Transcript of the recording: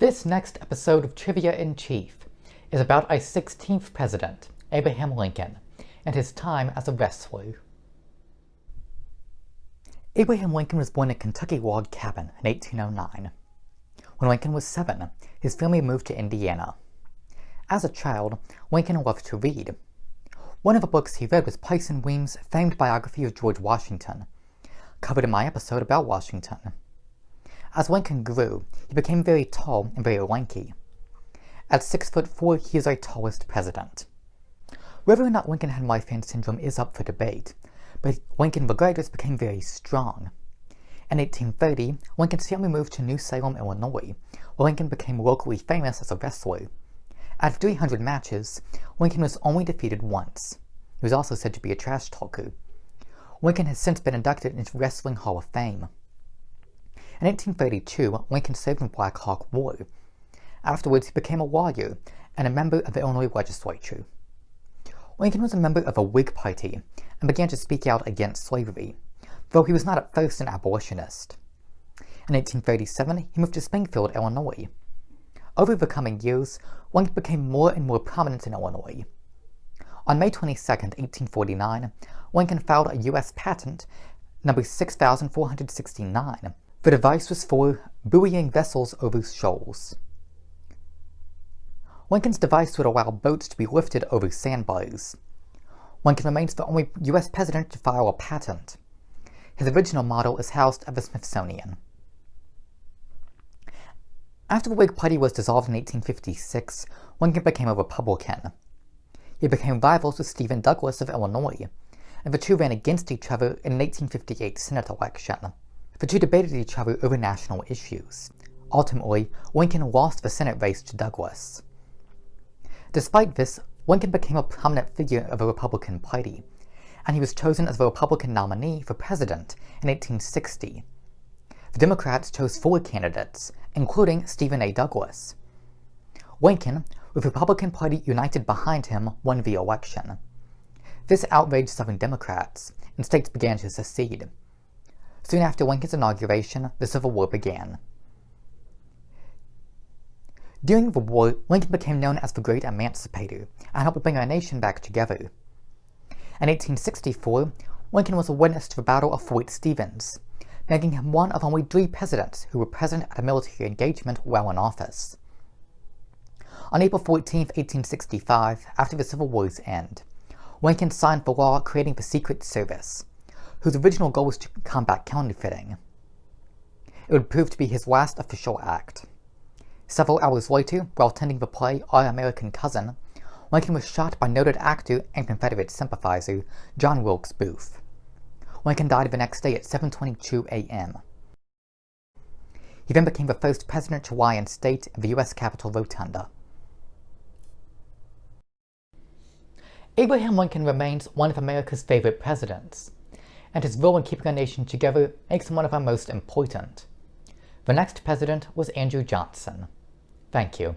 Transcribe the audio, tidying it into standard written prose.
This next episode of Trivia in Chief is about our 16th president, Abraham Lincoln, and his time as a wrestler. Abraham Lincoln was born in a Kentucky log cabin in 1809. When Lincoln was 7, his family moved to Indiana. As a child, Lincoln loved to read. One of the books he read was Parson Weems' famed biography of George Washington, covered in my episode about Washington. As Lincoln grew, he became very tall and very lanky. At 6'4", he is our tallest president. Whether or not Lincoln had Marfan syndrome is up for debate, but Lincoln regardless became very strong. In 1830, Lincoln's family moved to New Salem, Illinois, where Lincoln became locally famous as a wrestler. At 300 matches, Lincoln was only defeated once. He was also said to be a trash talker. Lincoln has since been inducted into Wrestling Hall of Fame. In 1832, Lincoln served in the Black Hawk War. Afterwards, he became a lawyer and a member of the Illinois legislature. Lincoln was a member of the Whig Party and began to speak out against slavery, though he was not at first an abolitionist. In 1837, he moved to Springfield, Illinois. Over the coming years, Lincoln became more and more prominent in Illinois. On May 22, 1849, Lincoln filed a U.S. patent number 6469. The device was for buoying vessels over shoals. Lincoln's device would allow boats to be lifted over sandbars. Lincoln remains the only U.S. president to file a patent. His original model is housed at the Smithsonian. After the Whig Party was dissolved in 1856, Lincoln became a Republican. He became rivals with Stephen Douglas of Illinois, and the two ran against each other in an 1858 Senate election. The two debated each other over national issues. Ultimately, Lincoln lost the Senate race to Douglas. Despite this, Lincoln became a prominent figure of the Republican Party, and he was chosen as the Republican nominee for president in 1860. The Democrats chose 4 candidates, including Stephen A. Douglas. Lincoln, with the Republican Party united behind him, won the election. This outraged Southern Democrats, and states began to secede. Soon after Lincoln's inauguration, the Civil War began. During the war, Lincoln became known as the Great Emancipator and helped bring our nation back together. In 1864, Lincoln was a witness to the Battle of Fort Stevens, making him one of only 3 presidents who were present at a military engagement while in office. On April 14, 1865, after the Civil War's end, Lincoln signed the law creating the Secret Service, whose original goal was to combat counterfeiting. It would prove to be his last official act. Several hours later, while attending the play Our American Cousin, Lincoln was shot by noted actor and Confederate sympathizer John Wilkes Booth. Lincoln died the next day at 7:22 a.m. He then became the first president to lie in state in the U.S. Capitol Rotunda. Abraham Lincoln remains one of America's favorite presidents, and his role in keeping our nation together makes him one of our most important. The next president was Andrew Johnson. Thank you.